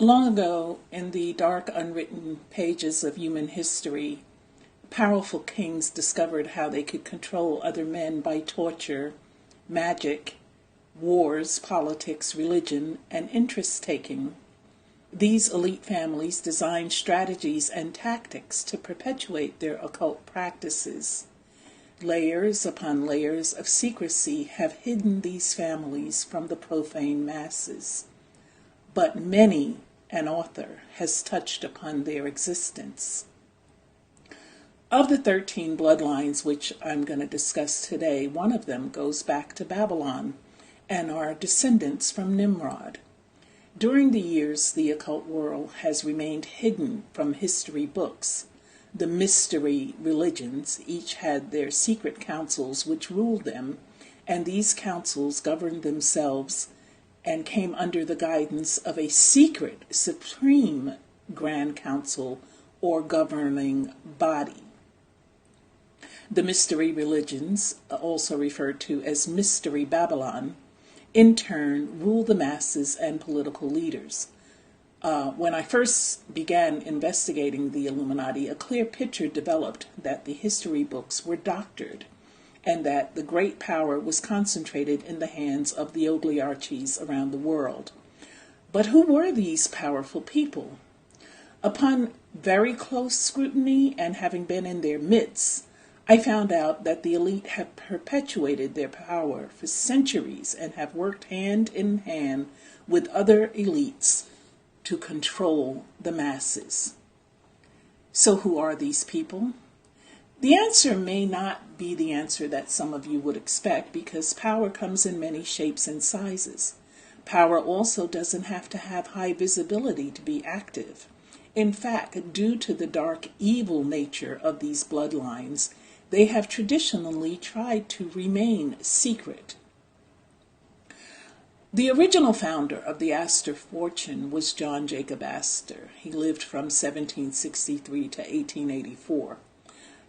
Long ago, in the dark, unwritten pages of human history, powerful kings discovered how they could control other men by torture, magic, wars, politics, religion, and interest-taking. These elite families designed strategies and tactics to perpetuate their occult practices. Layers upon layers of secrecy have hidden these families from the profane masses, but many an author has touched upon their existence. Of the 13 bloodlines which I'm going to discuss today, one of them goes back to Babylon and are descendants from Nimrod. During the years, the occult world has remained hidden from history books. The mystery religions each had their secret councils which ruled them, and these councils governed themselves and came under the guidance of a secret supreme grand council or governing body. The mystery religions, also referred to as Mystery Babylon, in turn rule the masses and political leaders. When I first began investigating the Illuminati, a clear picture developed that the history books were doctored and that the great power was concentrated in the hands of the oligarchies around the world. But who were these powerful people? Upon very close scrutiny and having been in their midst, I found out that the elite have perpetuated their power for centuries and have worked hand in hand with other elites to control the masses. So who are these people? The answer may not be the answer that some of you would expect, because power comes in many shapes and sizes. Power also doesn't have to have high visibility to be active. In fact, due to the dark, evil nature of these bloodlines, they have traditionally tried to remain secret. The original founder of the Astor fortune was John Jacob Astor. He lived from 1763 to 1884.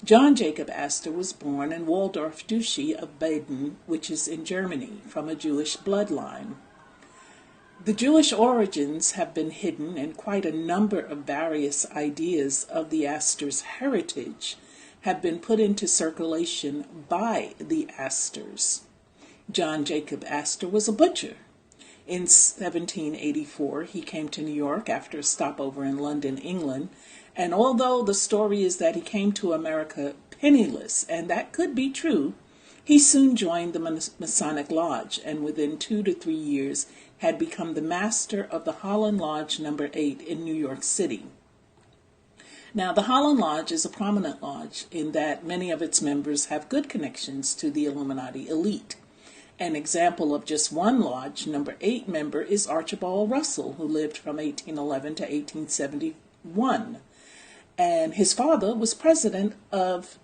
John Jacob Astor was born in Waldorf Duchy of Baden, which is in Germany, from a Jewish bloodline. The Jewish origins have been hidden, and quite a number of various ideas of the Astor's heritage have been put into circulation by the Astors. John Jacob Astor was a butcher. In 1784, he came to New York after a stopover in London, England, and although the story is that he came to America penniless, and that could be true, he soon joined the Masonic Lodge, and within 2 to 3 years had become the master of the Holland Lodge No. 8 in New York City. Now, the Holland Lodge is a prominent lodge in that many of its members have good connections to the Illuminati elite. An example of just one lodge, No. 8 member, is Archibald Russell, who lived from 1811 to 1871. And his father was president of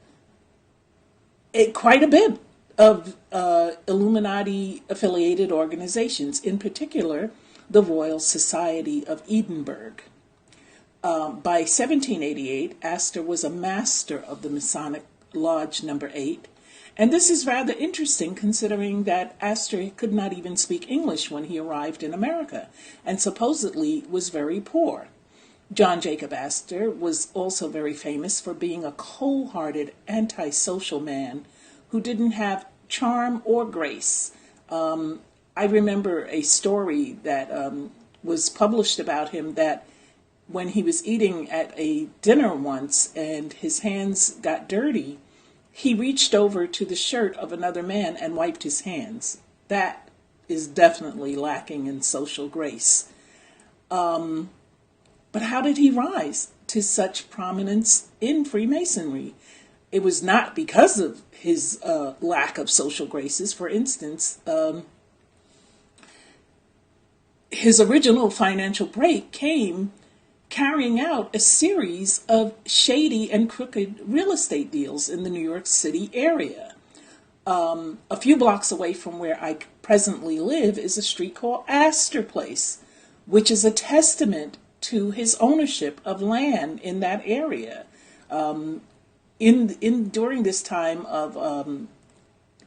quite a bit of Illuminati-affiliated organizations, in particular the Royal Society of Edinburgh. By 1788, Astor was a master of the Masonic Lodge No. 8, and this is rather interesting considering that Astor could not even speak English when he arrived in America, and supposedly was very poor. John Jacob Astor was also very famous for being a cold-hearted, antisocial man who didn't have charm or grace. I remember a story that was published about him that when he was eating at a dinner once and his hands got dirty, he reached over to the shirt of another man and wiped his hands. That is definitely lacking in social grace. But how did he rise to such prominence in Freemasonry? It was not because of his lack of social graces. For instance, his original financial break came carrying out a series of shady and crooked real estate deals in the New York City area. A few blocks away from where I presently live is a street called Astor Place, which is a testament to his ownership of land in that area. During this time of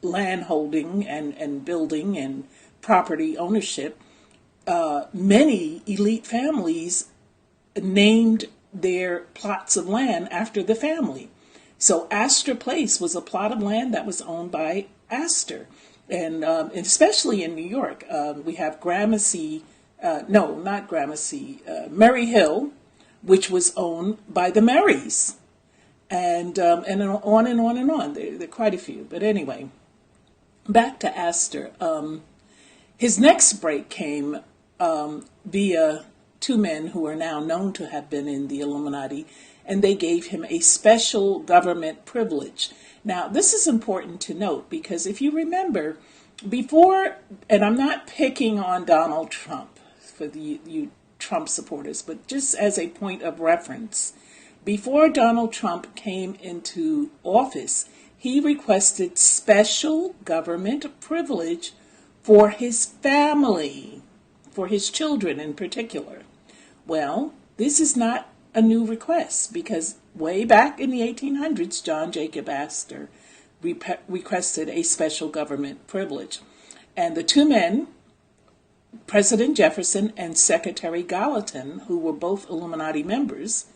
land holding and building and property ownership, many elite families named their plots of land after the family. So Astor Place was a plot of land that was owned by Astor. And especially in New York, we have Gramercy, no, not Gramercy, Murray Hill, which was owned by the Marys. And on and on and on. There are quite a few. But anyway, back to Astor. His next break came via two men who are now known to have been in the Illuminati, and they gave him a special government privilege. Now, this is important to note because if you remember, before, and I'm not picking on Donald Trump for you Trump supporters, but just as a point of reference, before Donald Trump came into office, he requested special government privilege for his family, for his children in particular. Well, this is not a new request because way back in the 1800s, John Jacob Astor requested a special government privilege. And the two men, President Jefferson and Secretary Gallatin, who were both Illuminati members,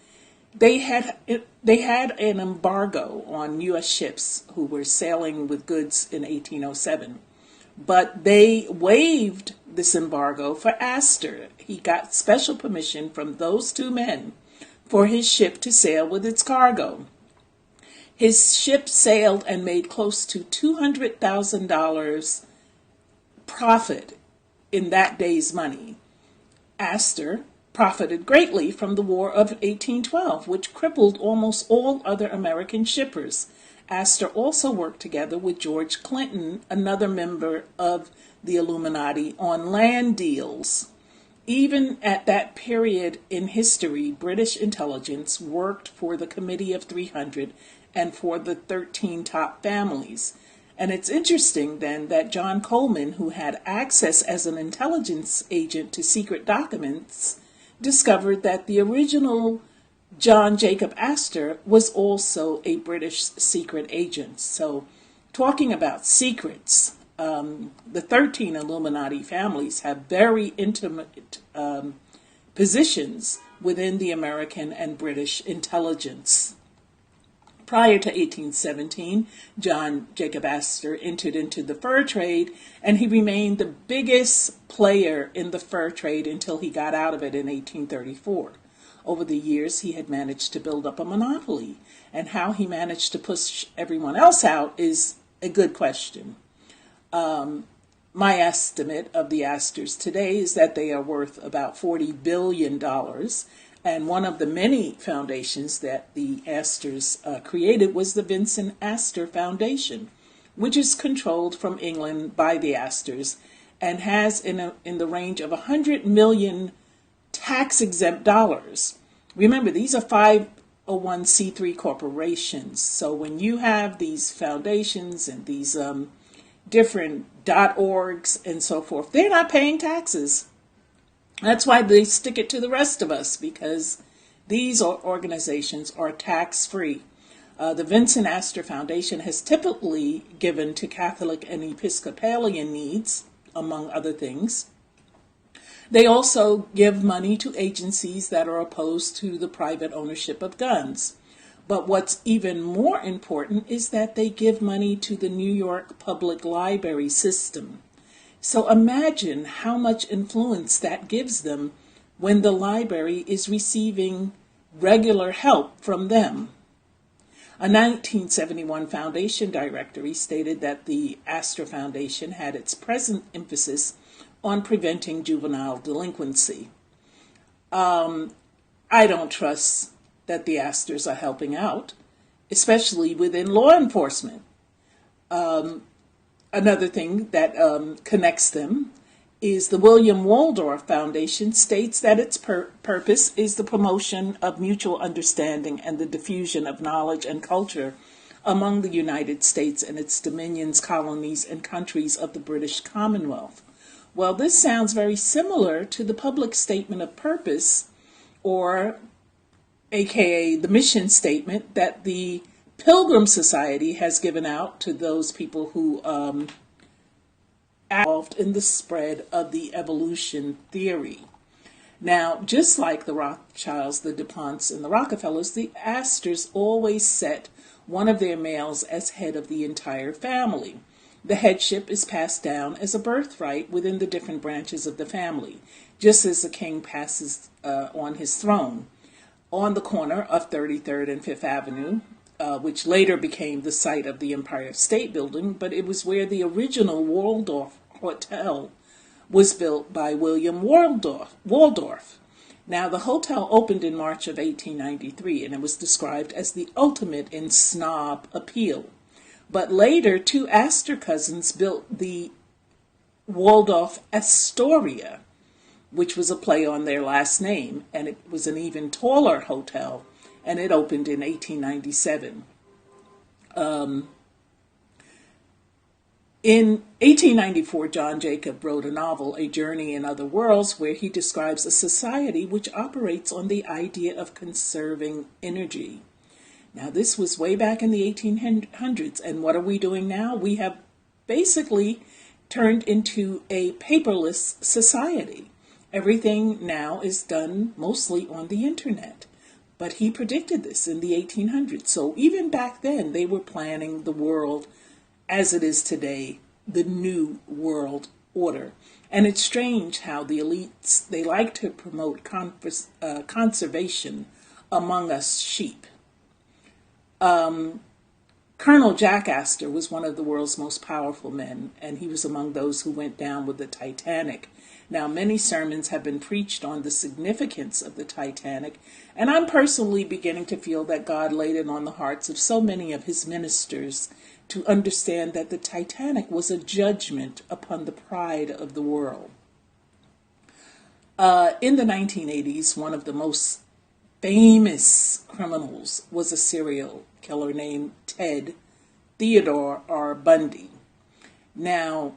they had an embargo on U.S. ships who were sailing with goods in 1807. But they waived this embargo for Astor. He got special permission from those two men for his ship to sail with its cargo. His ship sailed and made close to $200,000 profit in that day's money. Astor profited greatly from the War of 1812, which crippled almost all other American shippers. Astor also worked together with George Clinton, another member of the Illuminati, on land deals. Even at that period in history, British intelligence worked for the Committee of 300 and for the 13 top families. And it's interesting then that John Coleman, who had access as an intelligence agent to secret documents, discovered that the original John Jacob Astor was also a British secret agent. So, talking about secrets, the 13 Illuminati families have very intimate positions within the American and British intelligence. Prior to 1817, John Jacob Astor entered into the fur trade, and he remained the biggest player in the fur trade until he got out of it in 1834. Over the years, he had managed to build up a monopoly, and how he managed to push everyone else out is a good question. My estimate of the Astors today is that they are worth about $40 billion, and one of the many foundations that the Astors created was the Vincent Astor Foundation, which is controlled from England by the Astors and has in the range of 100 million tax-exempt dollars. Remember, these are 501c3 corporations. So when you have these foundations and these different .orgs and so forth, they're not paying taxes. That's why they stick it to the rest of us, because these organizations are tax-free. The Vincent Astor Foundation has typically given to Catholic and Episcopalian needs, among other things. They also give money to agencies that are opposed to the private ownership of guns. But what's even more important is that they give money to the New York Public Library system. So imagine how much influence that gives them when the library is receiving regular help from them. A 1971 foundation directory stated that the Astor Foundation had its present emphasis on preventing juvenile delinquency. I don't trust that the Astors are helping out, especially within law enforcement. Another thing that connects them is the William Waldorf Foundation states that its purpose is the promotion of mutual understanding and the diffusion of knowledge and culture among the United States and its dominions, colonies, and countries of the British Commonwealth. Well, this sounds very similar to the public statement of purpose, or aka the mission statement that the Pilgrim Society has given out to those people who involved in the spread of the evolution theory. Now, just like the Rothschilds, the DuPonts, and the Rockefellers, the Astors always set one of their males as head of the entire family. The headship is passed down as a birthright within the different branches of the family, just as the king passes on his throne. On the corner of 33rd and 5th Avenue, which later became the site of the Empire State Building, but it was where the original Waldorf Hotel was built by William Waldorf. Now, the hotel opened in March of 1893, and it was described as the ultimate in snob appeal. But later, two Astor cousins built the Waldorf Astoria, which was a play on their last name, and it was an even taller hotel, and it opened in 1897. In 1894, John Jacob wrote a novel, A Journey in Other Worlds, where he describes a society which operates on the idea of conserving energy. Now, this was way back in the 1800s, and what are we doing now? We have basically turned into a paperless society. Everything now is done mostly on the internet. But he predicted this in the 1800s. So even back then, they were planning the world as it is today, the new world order. And it's strange how the elites, they like to promote conservation among us sheep. Colonel Jack Astor was one of the world's most powerful men, and he was among those who went down with the Titanic. Now, many sermons have been preached on the significance of the Titanic, and I'm personally beginning to feel that God laid it on the hearts of so many of his ministers to understand that the Titanic was a judgment upon the pride of the world. In the 1980s, one of the most famous criminals was a serial killer named Ted Theodore R. Bundy. Now,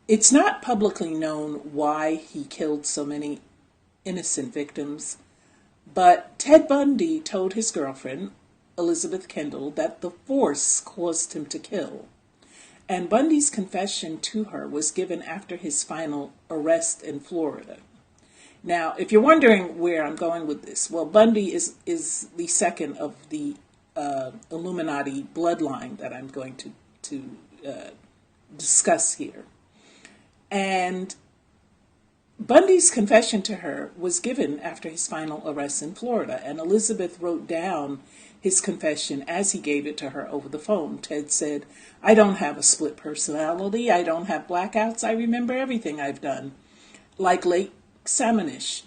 it's not publicly known why he killed so many innocent victims, but Ted Bundy told his girlfriend, Elizabeth Kendall, that the force caused him to kill. And Bundy's confession to her was given after his final arrest in Florida. Now, if you're wondering where I'm going with this, well, Bundy is the second of the Illuminati bloodline that I'm going to discuss here. And Bundy's confession to her was given after his final arrest in Florida, and Elizabeth wrote down his confession as he gave it to her over the phone. Ted said, "I don't have a split personality. I don't have blackouts. I remember everything I've done. Like Lake Sammamish,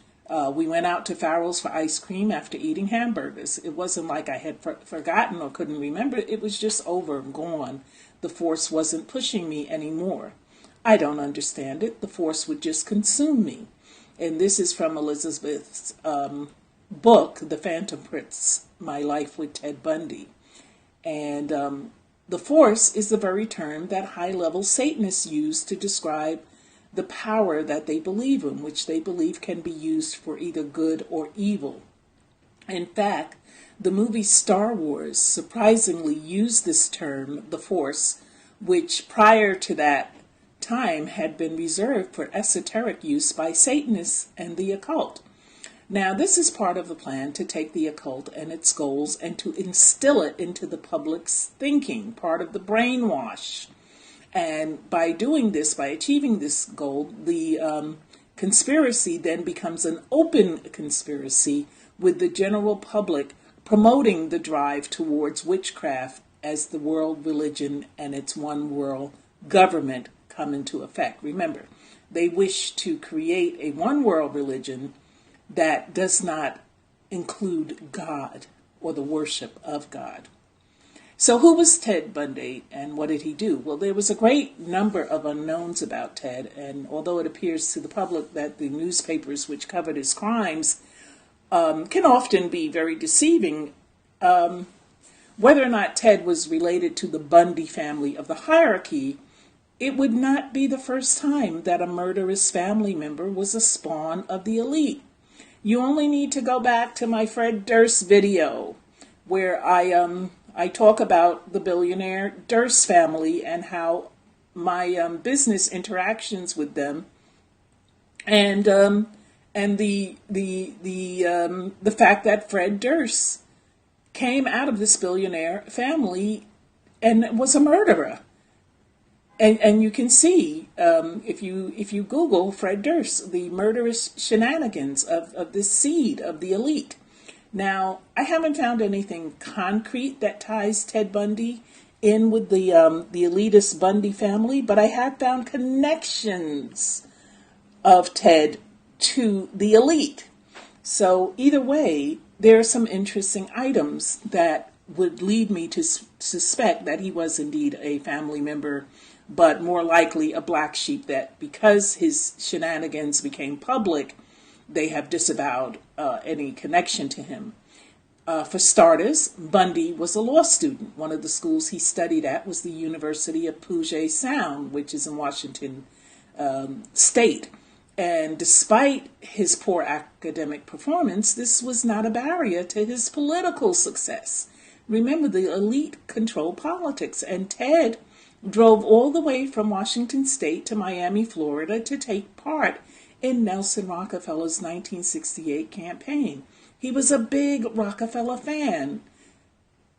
we went out to Farrell's for ice cream after eating hamburgers. It wasn't like I had forgotten or couldn't remember. It was just over and gone. The force wasn't pushing me anymore. I don't understand it. The force would just consume me." And this is from Elizabeth's book, The Phantom Prince, My Life with Ted Bundy. And the force is the very term that high-level Satanists use to describe the power that they believe in, which they believe can be used for either good or evil. In fact, the movie Star Wars surprisingly used this term, the force, which prior to that time had been reserved for esoteric use by Satanists and the occult. Now, this is part of the plan to take the occult and its goals and to instill it into the public's thinking, part of the brainwash. And by doing this, by achieving this goal, the conspiracy then becomes an open conspiracy with the general public promoting the drive towards witchcraft as the world religion and its one world government come into effect. Remember, they wish to create a one world religion that does not include God or the worship of God. So who was Ted Bundy and what did he do? Well, there was a great number of unknowns about Ted, and although it appears to the public that the newspapers which covered his crimes can often be very deceiving, whether or not Ted was related to the Bundy family of the hierarchy, it would not be the first time that a murderous family member was a spawn of the elite. You only need to go back to my Fred Durst video, where I talk about the billionaire Durst family and how my business interactions with them, and the fact that Fred Durst came out of this billionaire family and was a murderer. And you can see, if you Google Fred Durst, the murderous shenanigans of this seed of the elite. Now, I haven't found anything concrete that ties Ted Bundy in with the elitist Bundy family, but I have found connections of Ted to the elite. So either way, there are some interesting items that would lead me to suspect that he was indeed a family member, but more likely a black sheep, that because his shenanigans became public, they have disavowed any connection to him. For starters, Bundy was a law student. One of the schools he studied at was the University of Puget Sound, which is in Washington State. And despite his poor academic performance, this was not a barrier to his political success. Remember, the elite control politics, and Ted drove all the way from Washington State to Miami, Florida, to take part in Nelson Rockefeller's 1968 campaign. He was a big Rockefeller fan.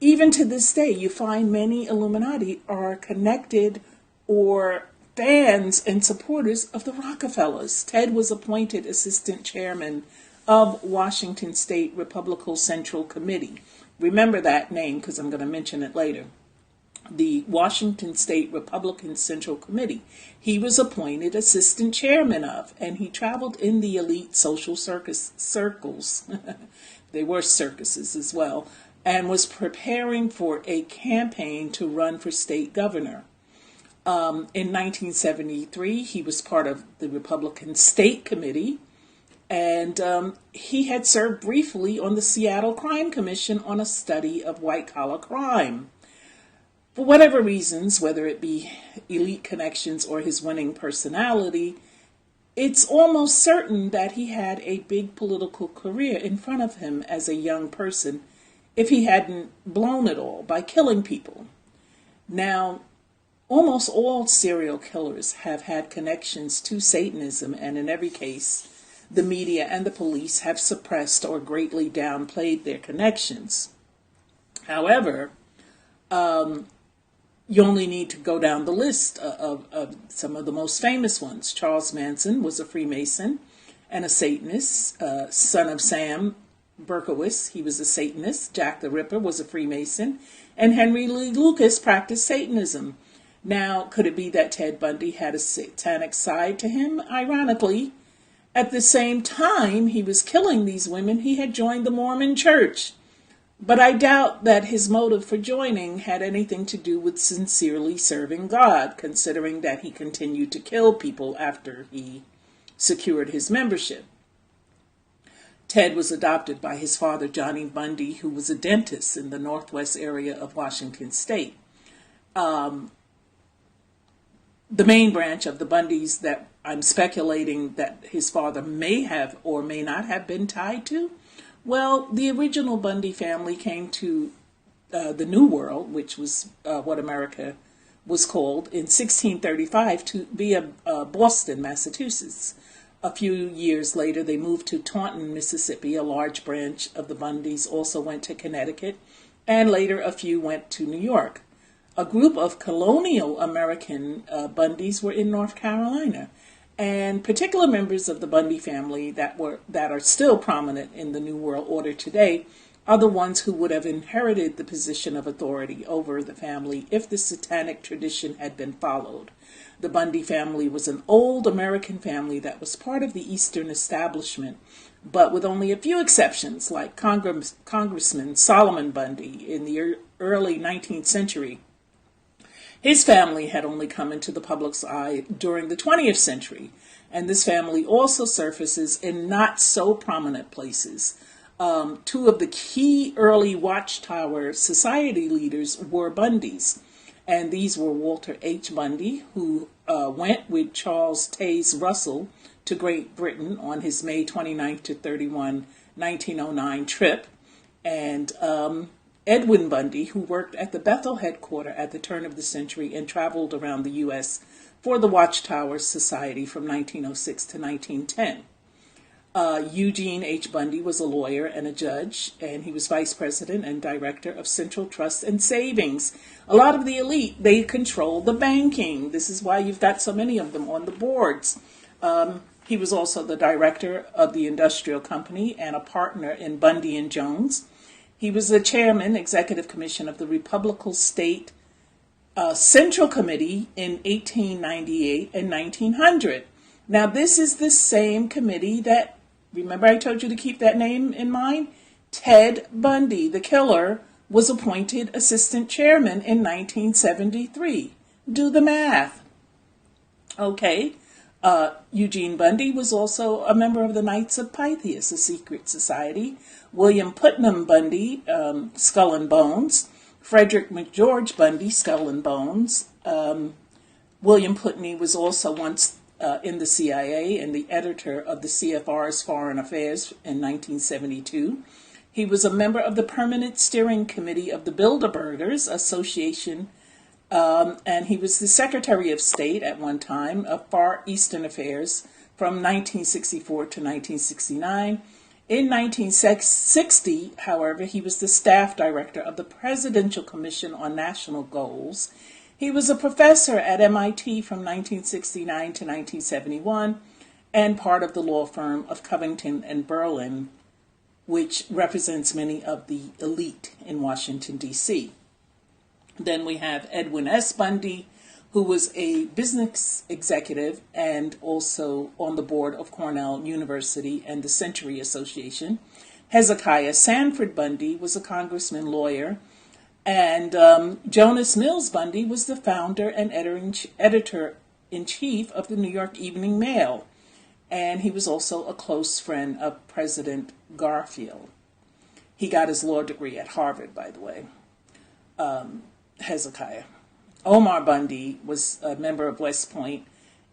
Even to this day, you find many Illuminati are connected or fans and supporters of the Rockefellers. Ted was appointed assistant chairman of Washington State Republican Central Committee. Remember that name because I'm going to mention it later. The Washington State Republican Central Committee. He was appointed assistant chairman of, and he traveled in the elite social circles. They were circuses as well, and was preparing for a campaign to run for state governor. In 1973, he was part of the Republican State Committee, and he had served briefly on the Seattle Crime Commission on a study of white-collar crime. For whatever reasons, whether it be elite connections or his winning personality, it's almost certain that he had a big political career in front of him as a young person if he hadn't blown it all by killing people. Now, almost all serial killers have had connections to Satanism, and in every case, the media and the police have suppressed or greatly downplayed their connections. However, you only need to go down the list of some of the most famous ones. Charles Manson was a Freemason and a Satanist. Son of Sam Berkowitz, he was a Satanist. Jack the Ripper was a Freemason. And Henry Lee Lucas practiced Satanism. Now, could it be that Ted Bundy had a satanic side to him? Ironically, at the same time he was killing these women, he had joined the Mormon Church. But I doubt that his motive for joining had anything to do with sincerely serving God, considering that he continued to kill people after he secured his membership. Ted was adopted by his father, Johnny Bundy, who was a dentist in the northwest area of Washington State. The main branch of the Bundys that I'm speculating that his father may have or may not have been tied to, well, the original Bundy family came to the New World, which was what America was called, in 1635 via Boston, Massachusetts. A few years later, they moved to Taunton, Mississippi. A large branch of the Bundys also went to Connecticut, and later a few went to New York. A group of colonial American Bundys were in North Carolina, and particular members of the Bundy family that are still prominent in the New World Order today are the ones who would have inherited the position of authority over the family if the satanic tradition had been followed. The Bundy family was an old American family that was part of the Eastern establishment, but with only a few exceptions, like Congressman Solomon Bundy in the early 19th century. His family had only come into the public's eye during the 20th century, and this family also surfaces in not so prominent places. Two of the key early Watchtower Society leaders were Bundys, and these were Walter H. Bundy, who went with Charles Taze Russell to Great Britain on his May 29 to 31, 1909 trip, and Edwin Bundy, who worked at the Bethel headquarters at the turn of the century and traveled around the U.S. for the Watchtower Society from 1906 to 1910. Eugene H. Bundy was a lawyer and a judge, and he was vice president and director of Central Trust and Savings. A lot of the elite, they control the banking. This is why you've got so many of them on the boards. He was also the director of the industrial company and a partner in Bundy and Jones. He was the chairman, executive commission of the Republican State Central Committee in 1898 and 1900. Now, this is the same committee that, remember I told you to keep that name in mind? Ted Bundy, the killer, was appointed assistant chairman in 1973. Do the math. Okay. Eugene Bundy was also a member of the Knights of Pythias, a secret society. William Putnam Bundy, Skull and Bones. Frederick McGeorge Bundy, Skull and Bones. William Putney was also once in the CIA and the editor of the CFR's Foreign Affairs in 1972. He was a member of the Permanent Steering Committee of the Bilderbergers Association, and he was the Secretary of State at one time of Far Eastern Affairs from 1964 to 1969. In 1960, however, he was the staff director of the Presidential Commission on National Goals. He was a professor at MIT from 1969 to 1971 and part of the law firm of Covington and Burling, which represents many of the elite in Washington, D.C. Then we have Edwin S. Bundy, who was a business executive and also on the board of Cornell University and the Century Association. Hezekiah Sanford Bundy was a congressman, lawyer, and Jonas Mills Bundy was the founder and editor-in-chief of the New York Evening Mail, and he was also a close friend of President Garfield. He got his law degree at Harvard, by the way, Hezekiah. Omar Bundy was a member of West Point,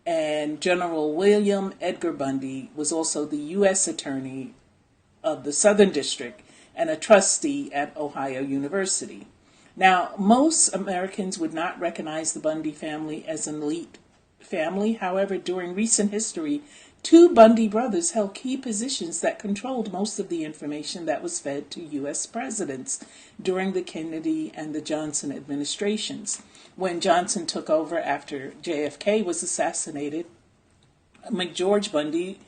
and General William Edgar Bundy was also the U.S. Attorney of the Southern District and a trustee at Ohio University. Now, most Americans would not recognize the Bundy family as an elite family. However, during recent history, two Bundy brothers held key positions that controlled most of the information that was fed to U.S. presidents during the Kennedy and the Johnson administrations. When Johnson took over after JFK was assassinated, McGeorge Bundy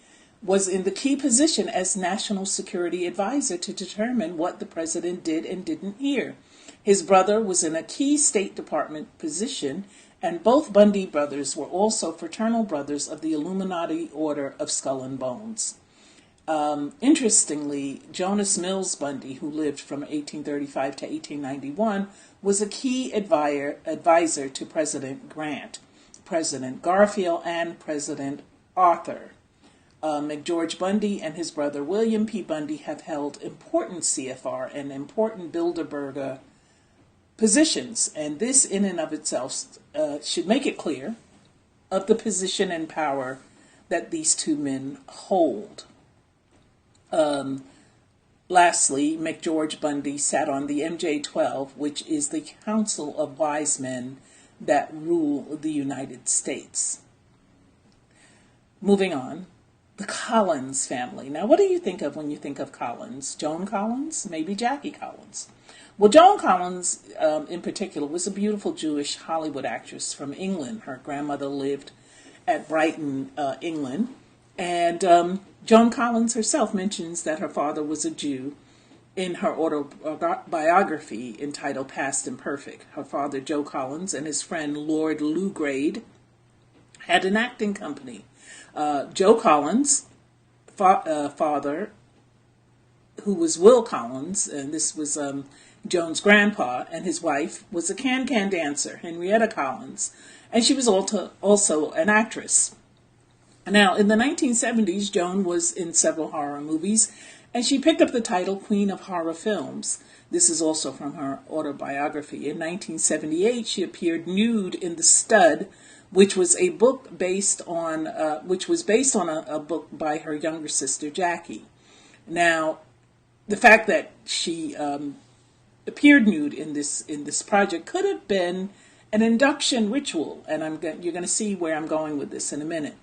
was in the key position as National Security Advisor to determine what the president did and didn't hear. His brother was in a key State Department position, and both Bundy brothers were also fraternal brothers of the Illuminati Order of Skull and Bones. Interestingly, Jonas Mills Bundy, who lived from 1835 to 1891, was a key advisor to President Grant, President Garfield, and President Arthur. McGeorge Bundy and his brother William P. Bundy have held important CFR and important Bilderberger positions, and this in and of itself should make it clear of the position and power that these two men hold. Lastly, McGeorge Bundy sat on the MJ-12, which is the Council of Wise Men that rule the United States. Moving on, the Collins family. Now, what do you think of when you think of Collins? Joan Collins? Maybe Jackie Collins. Well, Joan Collins, in particular, was a beautiful Jewish Hollywood actress from England. Her grandmother lived at Brighton, England. And Joan Collins herself mentions that her father was a Jew in her autobiography entitled Past Imperfect. Her father, Joe Collins, and his friend Lord Lugrade had an acting company. Joe Collins' father, who was Will Collins, and this was Joan's grandpa, and his wife was a can-can dancer, Henrietta Collins, and she was also an actress. Now, in the 1970s, Joan was in several horror movies, and she picked up the title Queen of Horror Films. This is also from her autobiography. In 1978, she appeared nude in The Stud, which was a book based on a book by her younger sister Jackie. Now, the fact that she appeared nude in this project could have been an induction ritual, and you're going to see where I'm going with this in a minute.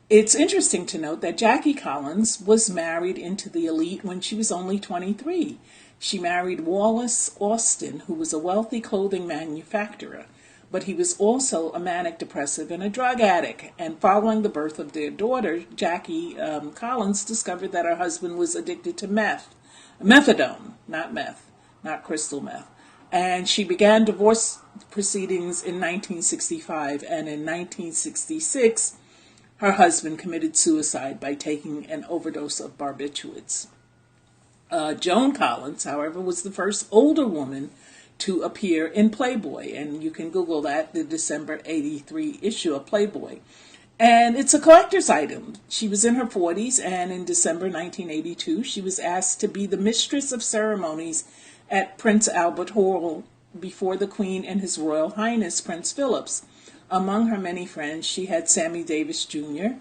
It's interesting to note that Jackie Collins was married into the elite when she was only 23. She married Wallace Austin, who was a wealthy clothing manufacturer, but he was also a manic depressive and a drug addict. And following the birth of their daughter, Jackie Collins discovered that her husband was addicted to methadone, not meth, not crystal meth. And she began divorce proceedings in 1965, and in 1966, her husband committed suicide by taking an overdose of barbiturates. Joan Collins, however, was the first older woman to appear in Playboy, and you can Google that, the December 83 issue of Playboy. And it's a collector's item. She was in her 40s, and in December 1982, she was asked to be the mistress of ceremonies at Prince Albert Hall before the Queen and His Royal Highness Prince Philip. Among her many friends, she had Sammy Davis Jr.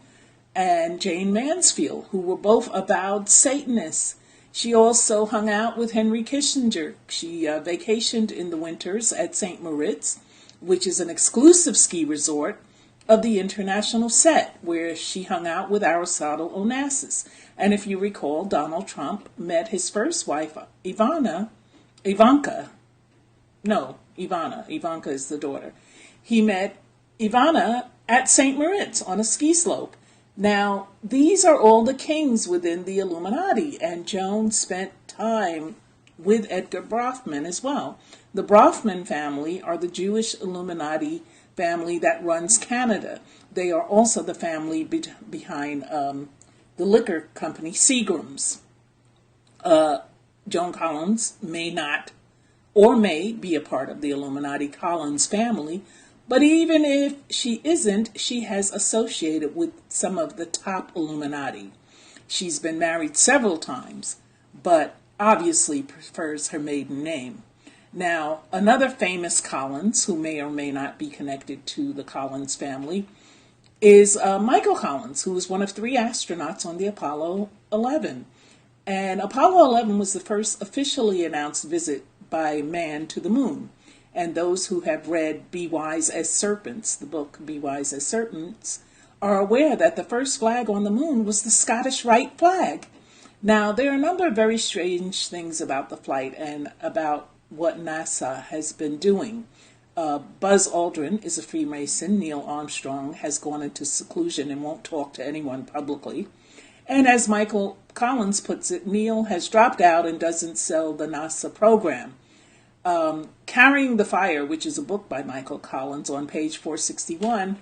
and Jane Mansfield, who were both avowed Satanists. She also hung out with Henry Kissinger. She vacationed in the winters at St. Moritz, which is an exclusive ski resort of the international set, where she hung out with Aristotle Onassis. And if you recall, Donald Trump met his first wife, Ivanka is the daughter. He met Ivana at St. Moritz on a ski slope. Now, these are all the kings within the Illuminati, and Joan spent time with Edgar Bronfman as well. The Bronfman family are the Jewish Illuminati family that runs Canada. They are also the family behind the liquor company Seagram's. Joan Collins may not or may be a part of the Illuminati Collins family, but even if she isn't, she has associated with some of the top Illuminati. She's been married several times, but obviously prefers her maiden name. Now, another famous Collins, who may or may not be connected to the Collins family, is Michael Collins, who was one of 3 astronauts on the Apollo 11. And Apollo 11 was the first officially announced visit by man to the moon. And those who have read Be Wise as Serpents, the book Be Wise as Serpents, are aware that the first flag on the moon was the Scottish Rite flag. Now, there are a number of very strange things about the flight and about what NASA has been doing. Buzz Aldrin is a Freemason. Neil Armstrong has gone into seclusion and won't talk to anyone publicly. And as Michael Collins puts it, Neil has dropped out and doesn't sell the NASA program. Carrying the Fire, which is a book by Michael Collins, on page 461,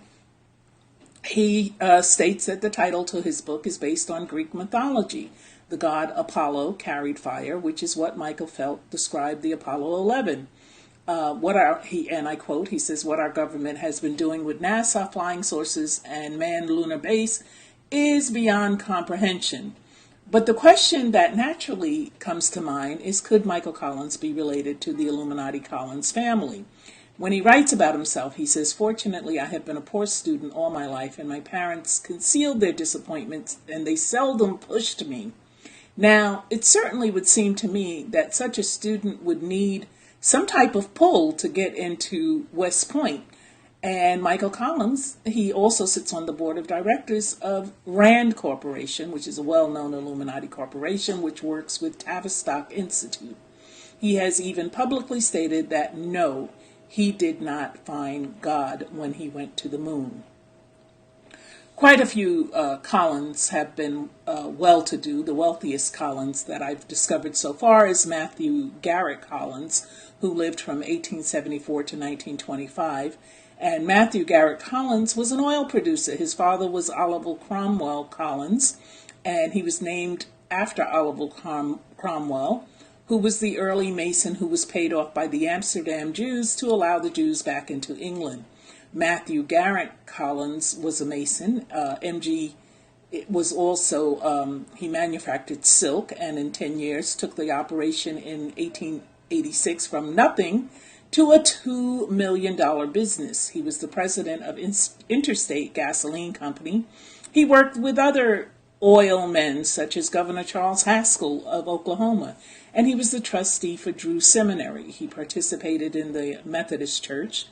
he states that the title to his book is based on Greek mythology. The god Apollo carried fire, which is what Michael felt described the Apollo 11. And I quote, he says, what our government has been doing with NASA, flying sources, and manned lunar base is beyond comprehension. But the question that naturally comes to mind is, could Michael Collins be related to the Illuminati Collins family? When he writes about himself, he says, fortunately, I have been a poor student all my life, and my parents concealed their disappointments, and they seldom pushed me. Now, it certainly would seem to me that such a student would need some type of pull to get into West Point. And Michael Collins, he also sits on the board of directors of RAND Corporation, which is a well-known Illuminati corporation, which works with Tavistock Institute. He has even publicly stated that no, he did not find God when he went to the moon. Quite a few Collins have been well-to-do. The wealthiest Collins that I've discovered so far is Matthew Garrett Collins, who lived from 1874 to 1925. And Matthew Garrett Collins was an oil producer. His father was Oliver Cromwell Collins, and he was named after Oliver Cromwell, who was the early Mason who was paid off by the Amsterdam Jews to allow the Jews back into England. Matthew Garrett Collins was a Mason. MG was also, he manufactured silk, and in 10 years took the operation in 1886 from nothing to a $2 million business. He was the president of Interstate Gasoline Company. He worked with other oil men such as Governor Charles Haskell of Oklahoma, and he was the trustee for Drew Seminary. He participated in the Methodist Church.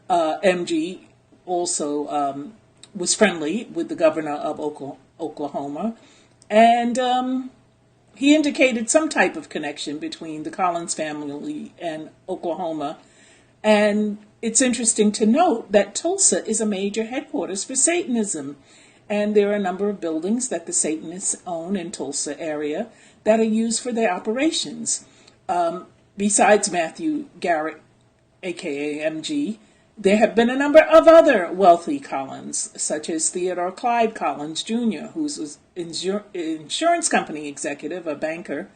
MG also was friendly with the governor of Oklahoma, and he indicated some type of connection between the Collins family and Oklahoma. And it's interesting to note that Tulsa is a major headquarters for Satanism. And there are a number of buildings that the Satanists own in Tulsa area that are used for their operations. Besides Matthew Garrett, aka MG, there have been a number of other wealthy Collins, such as Theodore Clyde Collins Jr., who's an insurance company executive, a banker,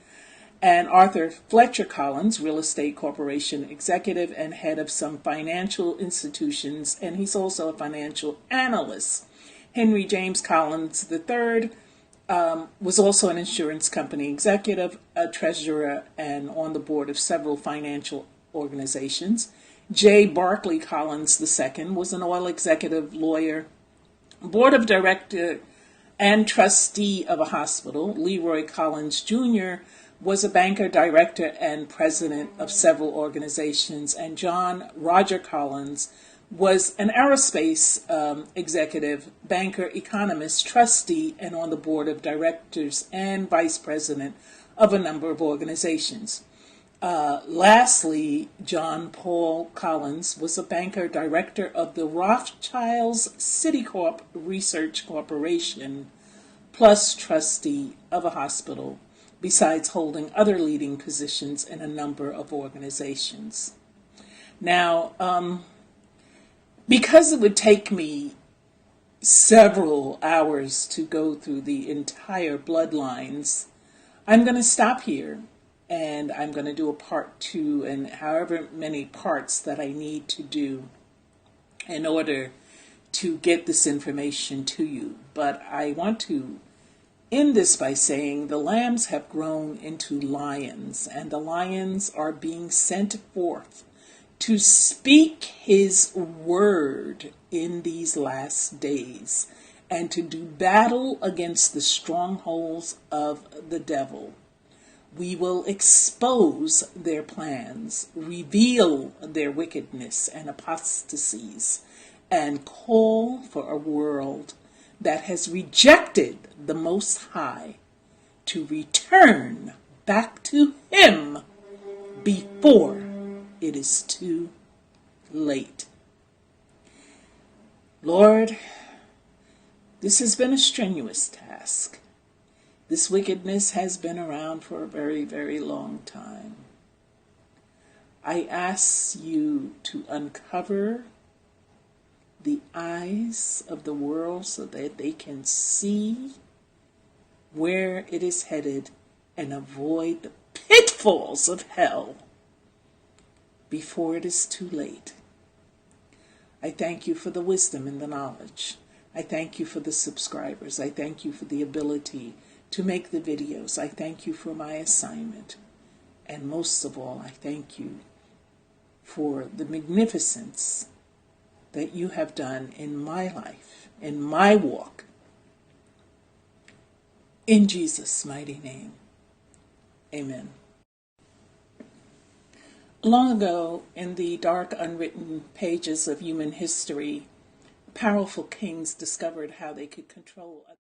and Arthur Fletcher Collins, real estate corporation executive and head of some financial institutions, and he's also a financial analyst. Henry James Collins III was also an insurance company executive, a treasurer, and on the board of several financial organizations. J. Barclay Collins II was an oil executive, lawyer, board of director, and trustee of a hospital. Leroy Collins Jr. was a banker, director, and president of several organizations. And John Roger Collins was an aerospace executive, banker, economist, trustee, and on the board of directors and vice president of a number of organizations. Lastly, John Paul Collins was a banker, director of the Rothschilds Citicorp Research Corporation, plus trustee of a hospital, besides holding other leading positions in a number of organizations. Now, because it would take me several hours to go through the entire bloodlines, I'm going to stop here, and I'm going to do a part 2 and however many parts that I need to do in order to get this information to you. But I want to end this by saying the lambs have grown into lions, and the lions are being sent forth to speak his word in these last days and to do battle against the strongholds of the devil. We will expose their plans, reveal their wickedness and apostasies, and call for a world that has rejected the Most High to return back to him before it is too late. Lord, this has been a strenuous task. This wickedness has been around for a very, very long time. I ask you to uncover the eyes of the world so that they can see where it is headed and avoid the pitfalls of hell before it is too late. I thank you for the wisdom and the knowledge. I thank you for the subscribers. I thank you for the ability to make the videos. I thank you for my assignment. And most of all, I thank you for the magnificence that you have done in my life, in my walk. In Jesus' mighty name, amen. Long ago, in the dark, unwritten pages of human history, powerful kings discovered how they could control others.